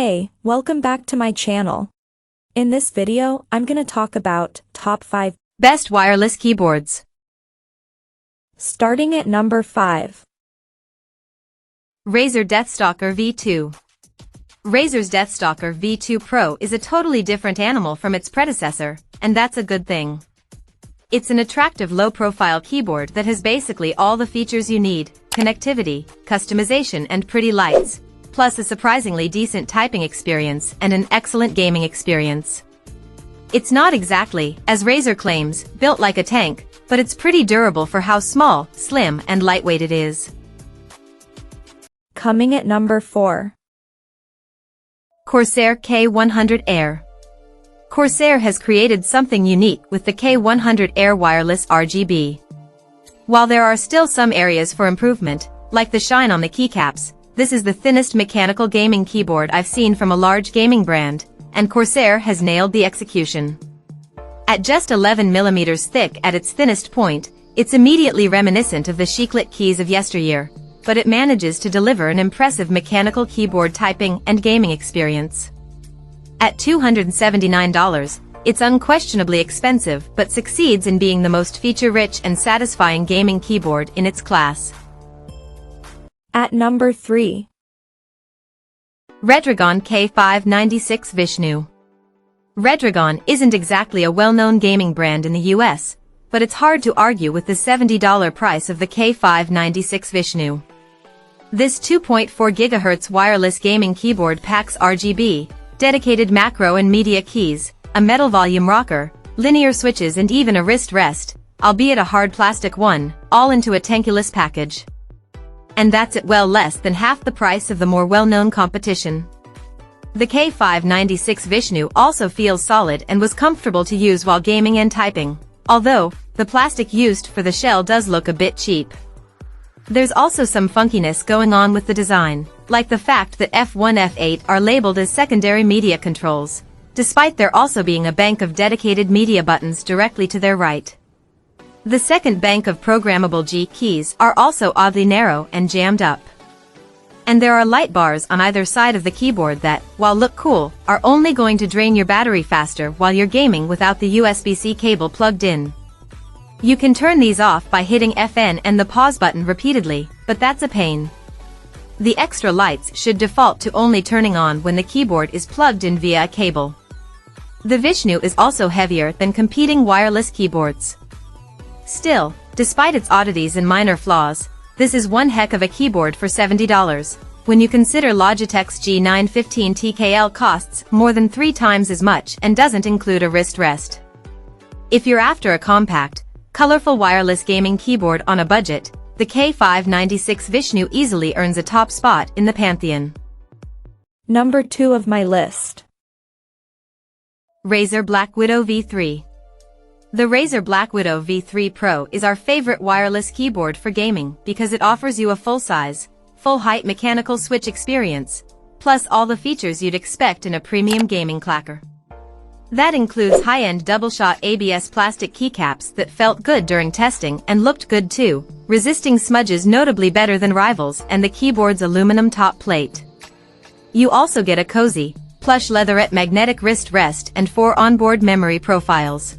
Hey, welcome back to my channel. In this video, I'm gonna talk about top 5 best wireless keyboards. Starting at number 5. Razer DeathStalker V2. Razer's DeathStalker V2 Pro is a totally different animal from its predecessor, and that's a good thing. It's an attractive low-profile keyboard that has basically all the features you need: connectivity, customization and pretty lights, plus a surprisingly decent typing experience and an excellent gaming experience. It's not exactly, as Razer claims, built like a tank, but it's pretty durable for how small, slim and lightweight it is. Coming at number 4. Corsair K100 Air. Corsair has created something unique with the K100 Air wireless RGB. While there are still some areas for improvement, like the shine on the keycaps, this is the thinnest mechanical gaming keyboard I've seen from a large gaming brand, and Corsair has nailed the execution. At just 11mm thick at its thinnest point, it's immediately reminiscent of the chiclet keys of yesteryear, but it manages to deliver an impressive mechanical keyboard typing and gaming experience. At $279, it's unquestionably expensive but succeeds in being the most feature-rich and satisfying gaming keyboard in its class. At number 3. Redragon K596 Vishnu. Redragon isn't exactly a well-known gaming brand in the US, but it's hard to argue with the $70 price of the K596 Vishnu. This 2.4 GHz wireless gaming keyboard packs RGB, dedicated macro and media keys, a metal volume rocker, linear switches and even a wrist rest, albeit a hard plastic one, all into a tankulous package. And that's at well less than half the price of the more well-known competition. The K596 Vishnu also feels solid and was comfortable to use while gaming and typing, although the plastic used for the shell does look a bit cheap. There's also some funkiness going on with the design, like the fact that F1 F8 are labeled as secondary media controls, despite there also being a bank of dedicated media buttons directly to their right. The second bank of programmable G keys are also oddly narrow and jammed up. And there are light bars on either side of the keyboard that, while look cool, are only going to drain your battery faster while you're gaming without the USB-C cable plugged in. You can turn these off by hitting FN and the pause button repeatedly, but that's a pain. The extra lights should default to only turning on when the keyboard is plugged in via a cable. The Vishnu is also heavier than competing wireless keyboards. Still, despite its oddities and minor flaws, this is one heck of a keyboard for $70, when you consider Logitech's G915 TKL costs more than 3 times as much and doesn't include a wrist rest. If you're after a compact, colorful wireless gaming keyboard on a budget, the K596 Vishnu easily earns a top spot in the pantheon. Number 2 of my list. Razer BlackWidow V3. The Razer BlackWidow V3 Pro is our favorite wireless keyboard for gaming because it offers you a full-size, full-height mechanical switch experience, plus all the features you'd expect in a premium gaming clacker. That includes high-end double-shot ABS plastic keycaps that felt good during testing and looked good too, resisting smudges notably better than rivals, and the keyboard's aluminum top plate. You also get a cozy, plush leatherette magnetic wrist rest and 4 onboard memory profiles.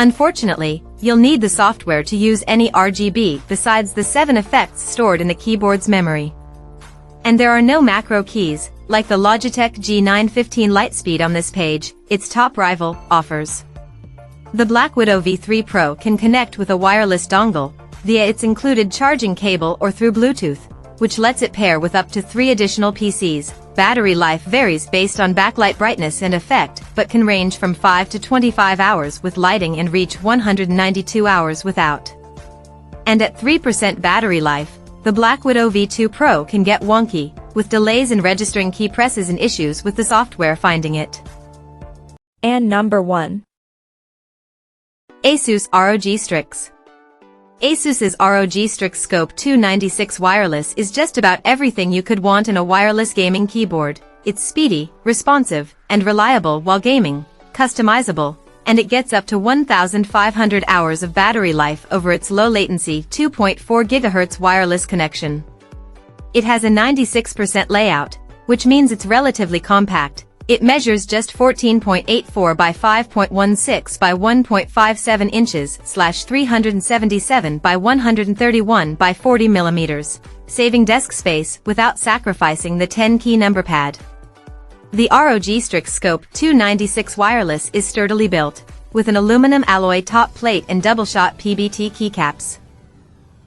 Unfortunately, you'll need the software to use any RGB besides the 7 effects stored in the keyboard's memory. And there are no macro keys, like the Logitech G915 Lightspeed on this page, its top rival, offers. The BlackWidow V3 Pro can connect with a wireless dongle, via its included charging cable or through Bluetooth, which lets it pair with up to 3 additional PCs. Battery life varies based on backlight brightness and effect, but can range from 5 to 25 hours with lighting and reach 192 hours without. And at 3% battery life, the BlackWidow V2 Pro can get wonky, with delays in registering key presses and issues with the software finding it. And number 1. Asus ROG Strix. Asus's ROG Strix Scope 296 Wireless is just about everything you could want in a wireless gaming keyboard. It's speedy, responsive, and reliable while gaming, customizable, and it gets up to 1,500 hours of battery life over its low-latency 2.4 GHz wireless connection. It has a 96% layout, which means it's relatively compact. It measures just 14.84 by 5.16 by 1.57 inches / 377 by 131 by 40 millimeters, saving desk space without sacrificing the 10-key number pad. The ROG STRIX Scope 296 wireless is sturdily built, with an aluminum alloy top plate and double-shot PBT keycaps.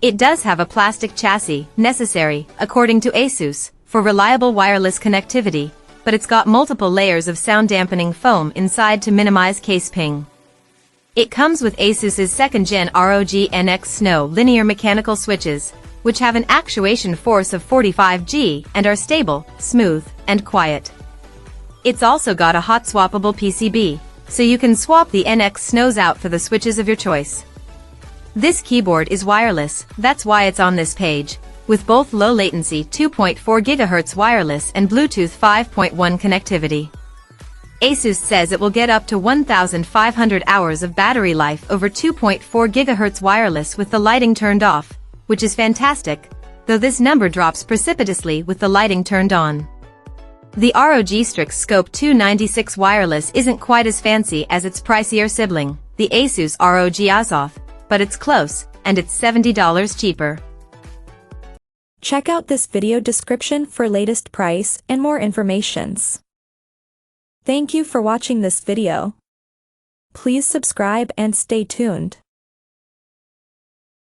It does have a plastic chassis, necessary, according to Asus, for reliable wireless connectivity, but it's got multiple layers of sound-dampening foam inside to minimize case ping. It comes with Asus's 2nd Gen ROG NX Snow linear mechanical switches, which have an actuation force of 45 G and are stable, smooth, and quiet. It's also got a hot-swappable PCB, so you can swap the NX Snows out for the switches of your choice. This keyboard is wireless, that's why it's on this page, with both low-latency 2.4 GHz wireless and Bluetooth 5.1 connectivity. Asus says it will get up to 1,500 hours of battery life over 2.4 GHz wireless with the lighting turned off, which is fantastic, though this number drops precipitously with the lighting turned on. The ROG STRIX Scope 296 wireless isn't quite as fancy as its pricier sibling, the Asus ROG Azoth, but it's close, and it's $70 cheaper. Check out this video description for latest price and more informations. Thank you for watching this video. Please subscribe and stay tuned.